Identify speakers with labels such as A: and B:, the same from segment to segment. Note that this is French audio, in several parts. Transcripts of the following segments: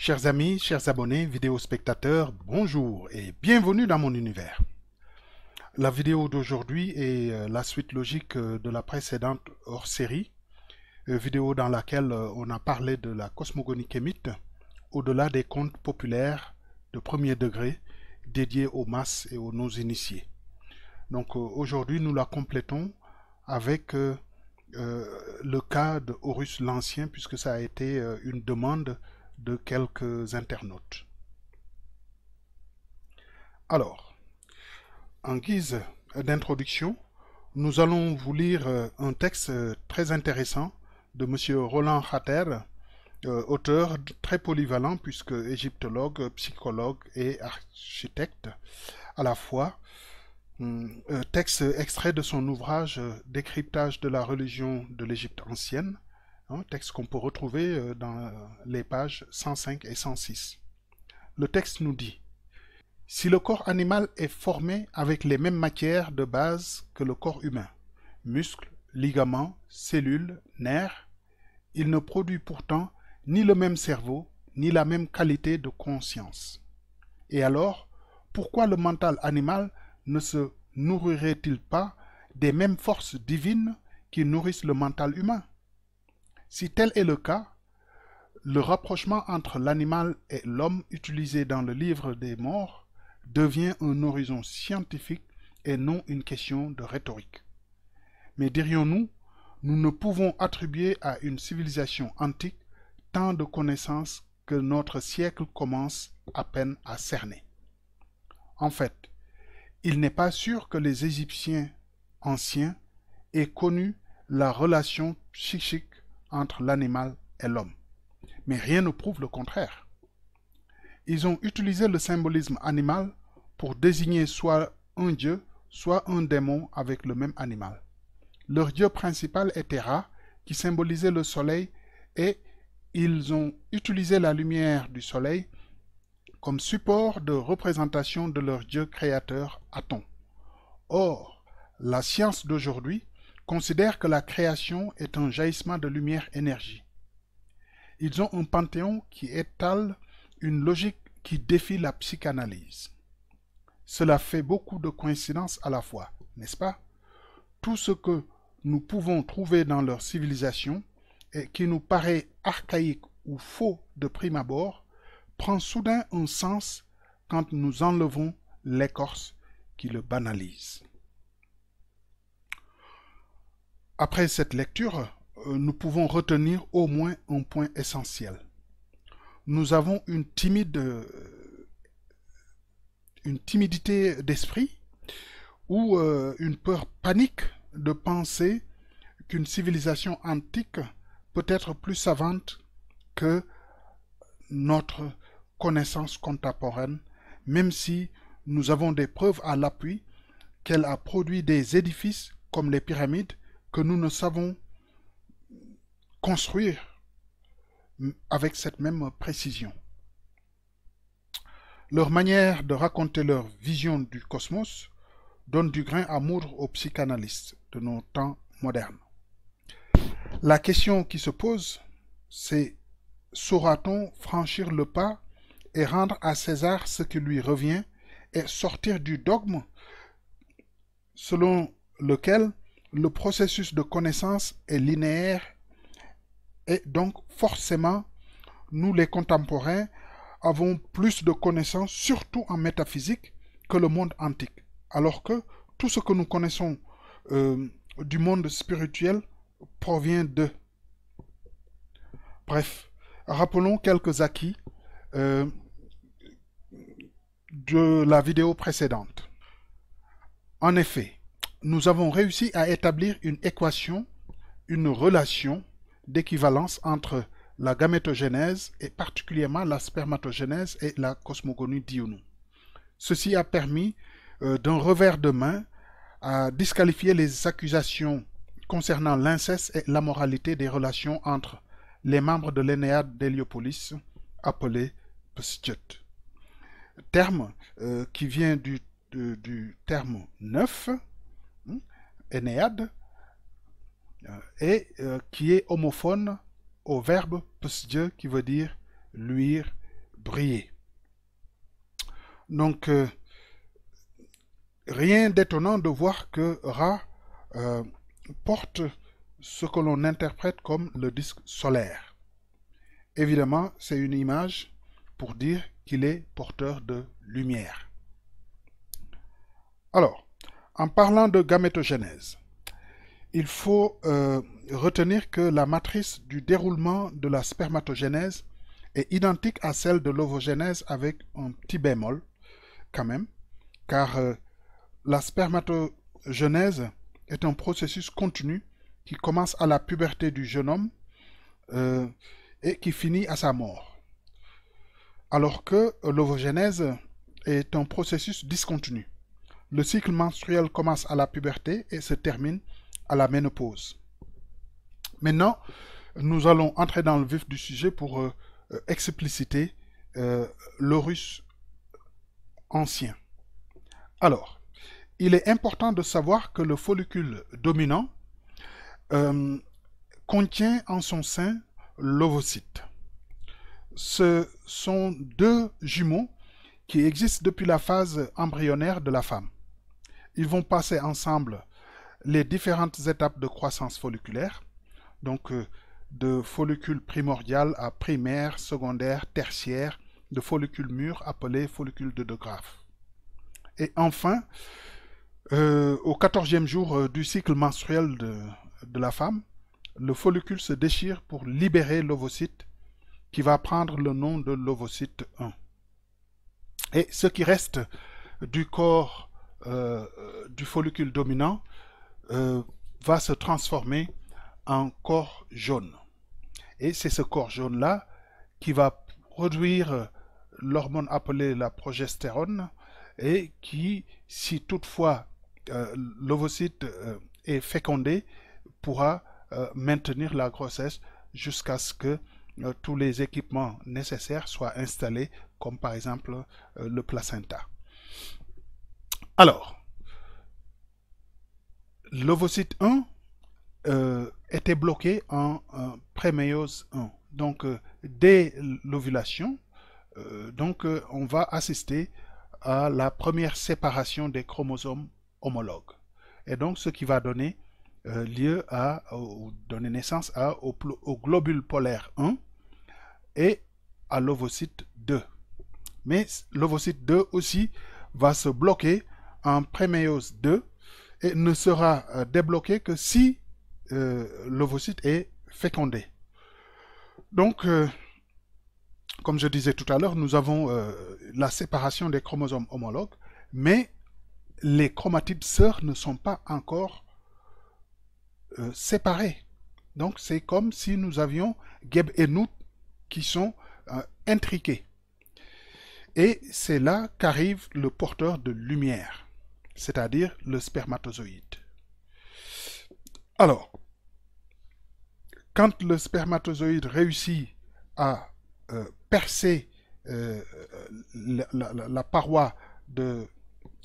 A: Chers amis, chers abonnés, vidéo spectateurs, bonjour et bienvenue dans mon univers. La vidéo d'aujourd'hui est la suite logique de la précédente hors-série, vidéo dans laquelle on a parlé de la cosmogonie kémite au-delà des contes populaires de premier degré dédiés aux masses et aux non-initiés. Donc aujourd'hui, nous la complétons avec le cas de Horus l'Ancien, puisque ça a été une demande de quelques internautes. Alors, en guise d'introduction, nous allons vous lire un texte très intéressant de M. Roland Khater, auteur très polyvalent puisque égyptologue, psychologue et architecte à la fois. Texte extrait de son ouvrage Décryptage de la religion de l'Égypte ancienne, texte qu'on peut retrouver dans les pages 105 et 106. Le texte nous dit: si le corps animal est formé avec les mêmes matières de base que le corps humain, muscles, ligaments, cellules, nerfs, il ne produit pourtant ni le même cerveau, ni la même qualité de conscience. Et alors, pourquoi le mental animal ne se nourrirait-il pas des mêmes forces divines qui nourrissent le mental humain? Si tel est le cas, le rapprochement entre l'animal et l'homme utilisé dans le livre des morts devient un horizon scientifique et non une question de rhétorique. Mais dirions-nous, nous ne pouvons attribuer à une civilisation antique tant de connaissances que notre siècle commence à peine à cerner. En fait, il n'est pas sûr que les Égyptiens anciens aient connu la relation psychique entre l'animal et l'homme. Mais rien ne prouve le contraire. Ils ont utilisé le symbolisme animal pour désigner soit un dieu, soit un démon avec le même animal. Leur dieu principal était Ra, qui symbolisait le soleil, et ils ont utilisé la lumière du soleil comme support de représentation de leur dieu créateur Aton. Or, la science d'aujourd'hui considère que la création est un jaillissement de lumière-énergie. Ils ont un panthéon qui étale une logique qui défie la psychanalyse. Cela fait beaucoup de coïncidences à la fois, n'est-ce pas? Tout ce que nous pouvons trouver dans leur civilisation et qui nous paraît archaïque ou faux de prime abord prend soudain un sens quand nous enlevons l'écorce qui le banalise. Après cette lecture, nous pouvons retenir au moins un point essentiel. Nous avons une timidité d'esprit ou une peur panique de penser qu'une civilisation antique peut être plus savante que notre connaissance contemporaine, même si nous avons des preuves à l'appui qu'elle a produit des édifices comme les pyramides que nous ne savons construire avec cette même précision. Leur manière de raconter leur vision du cosmos donne du grain à moudre aux psychanalystes de nos temps modernes. La question qui se pose, c'est: saura-t-on franchir le pas et rendre à César ce qui lui revient et sortir du dogme selon lequel le processus de connaissance est linéaire et donc forcément nous les contemporains avons plus de connaissances, surtout en métaphysique, que le monde antique, alors que tout ce que nous connaissons du monde spirituel provient d'eux. Bref, rappelons quelques acquis de la vidéo précédente. En effet, nous avons réussi à établir une équation, une relation d'équivalence entre la gamétogenèse et particulièrement la spermatogénèse et la cosmogonie d'Ionou. Ceci a permis d'un revers de main à disqualifier les accusations concernant l'inceste et l'ammoralité des relations entre les membres de l'Énéade d'Héliopolis, appelé Pstut. Terme qui vient du terme neuf, Énéade, et qui est homophone au verbe psdieu qui veut dire luire, briller. Donc, rien d'étonnant de voir que Ra porte ce que l'on interprète comme le disque solaire. Évidemment, c'est une image pour dire qu'il est porteur de lumière. Alors, en parlant de gamétogenèse, il faut retenir que la matrice du déroulement de la spermatogénèse est identique à celle de l'ovogenèse avec un petit bémol, quand même, car la spermatogénèse est un processus continu qui commence à la puberté du jeune homme et qui finit à sa mort. Alors que l'ovogenèse est un processus discontinu. Le cycle menstruel commence à la puberté et se termine à la ménopause. Maintenant, nous allons entrer dans le vif du sujet pour expliciter l'horus ancien. Alors, il est important de savoir que le follicule dominant contient en son sein l'ovocyte. Ce sont deux jumeaux qui existent depuis la phase embryonnaire de la femme. Ils vont passer ensemble les différentes étapes de croissance folliculaire, donc de follicule primordial à primaire, secondaire, tertiaire, de follicule mûr appelé follicule de De Graaf. Et enfin, au 14e jour du cycle menstruel de la femme, le follicule se déchire pour libérer l'ovocyte qui va prendre le nom de l'ovocyte 1. Et ce qui reste du corps du follicule dominant va se transformer en corps jaune. Et c'est ce corps jaune-là qui va produire l'hormone appelée la progestérone et qui, si toutefois l'ovocyte est fécondé, pourra maintenir la grossesse jusqu'à ce que tous les équipements nécessaires soient installés, comme par exemple le placenta. Alors, l'ovocyte 1 était bloqué en préméiose 1. Donc, dès l'ovulation, on va assister à la première séparation des chromosomes homologues. Et donc, ce qui va donner donner naissance au globule polaire 1 et à l'ovocyte 2. Mais l'ovocyte 2 aussi va se bloquer en préméiose 2 et ne sera débloqué que si l'ovocyte est fécondé. Donc, comme je disais tout à l'heure, nous avons la séparation des chromosomes homologues, mais les chromatides sœurs ne sont pas encore séparés. Donc, c'est comme si nous avions Geb et Nout qui sont intriqués. Et c'est là qu'arrive le porteur de lumière, c'est-à-dire le spermatozoïde. Alors, quand le spermatozoïde réussit à percer la paroi de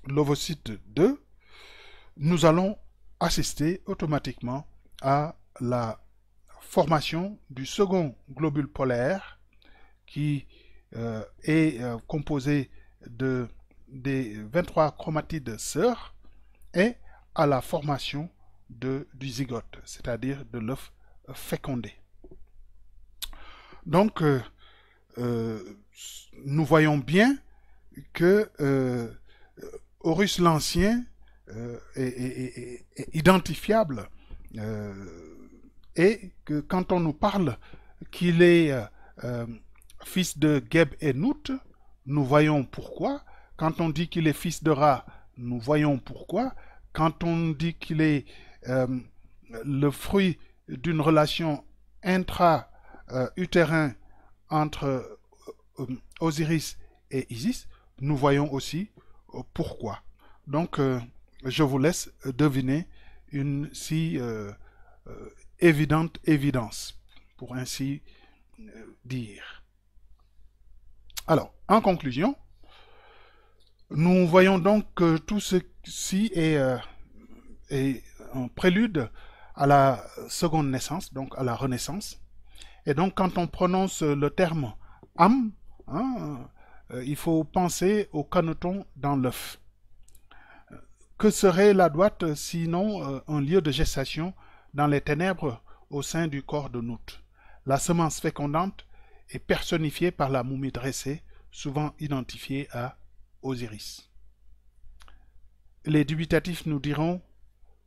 A: l'ovocyte 2, nous allons assister automatiquement à la formation du second globule polaire qui est composé des 23 chromatides sœurs et à la formation du zygote, c'est-à-dire de l'œuf fécondé. Donc, nous voyons bien que Horus l'Ancien est identifiable et que quand on nous parle qu'il est fils de Geb et Nout, nous voyons pourquoi. Quand on dit qu'il est fils de Ra, nous voyons pourquoi. Quand on dit qu'il est le fruit d'une relation intra-utérin entre Osiris et Isis, nous voyons aussi pourquoi. Donc, je vous laisse deviner une si évidente évidence, pour ainsi dire. Alors, en conclusion, nous voyons donc que tout ceci est un prélude à la seconde naissance, donc à la renaissance. Et donc, quand on prononce le terme âme hein. Il faut penser au caneton dans l'œuf. Que serait la droite sinon un lieu de gestation dans les ténèbres au sein du corps de Nout? La semence fécondante est personnifiée par la momie dressée, souvent identifiée à Osiris. Les dubitatifs nous diront,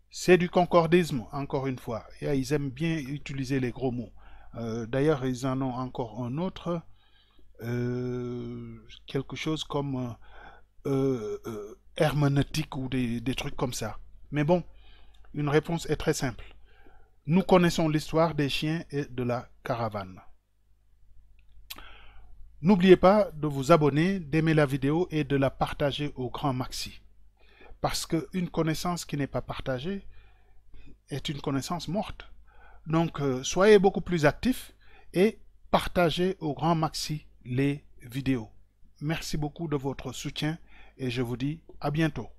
A: c'est du concordisme, encore une fois. Et ils aiment bien utiliser les gros mots. D'ailleurs, ils en ont encore un autre, quelque chose comme herméneutique ou des trucs comme ça. Mais bon, une réponse est très simple. Nous connaissons l'histoire des chiens et de la caravane. N'oubliez pas de vous abonner, d'aimer la vidéo et de la partager au grand maxi. Parce qu'une connaissance qui n'est pas partagée est une connaissance morte. Donc, soyez beaucoup plus actifs et partagez au grand maxi les vidéos. Merci beaucoup de votre soutien et je vous dis à bientôt.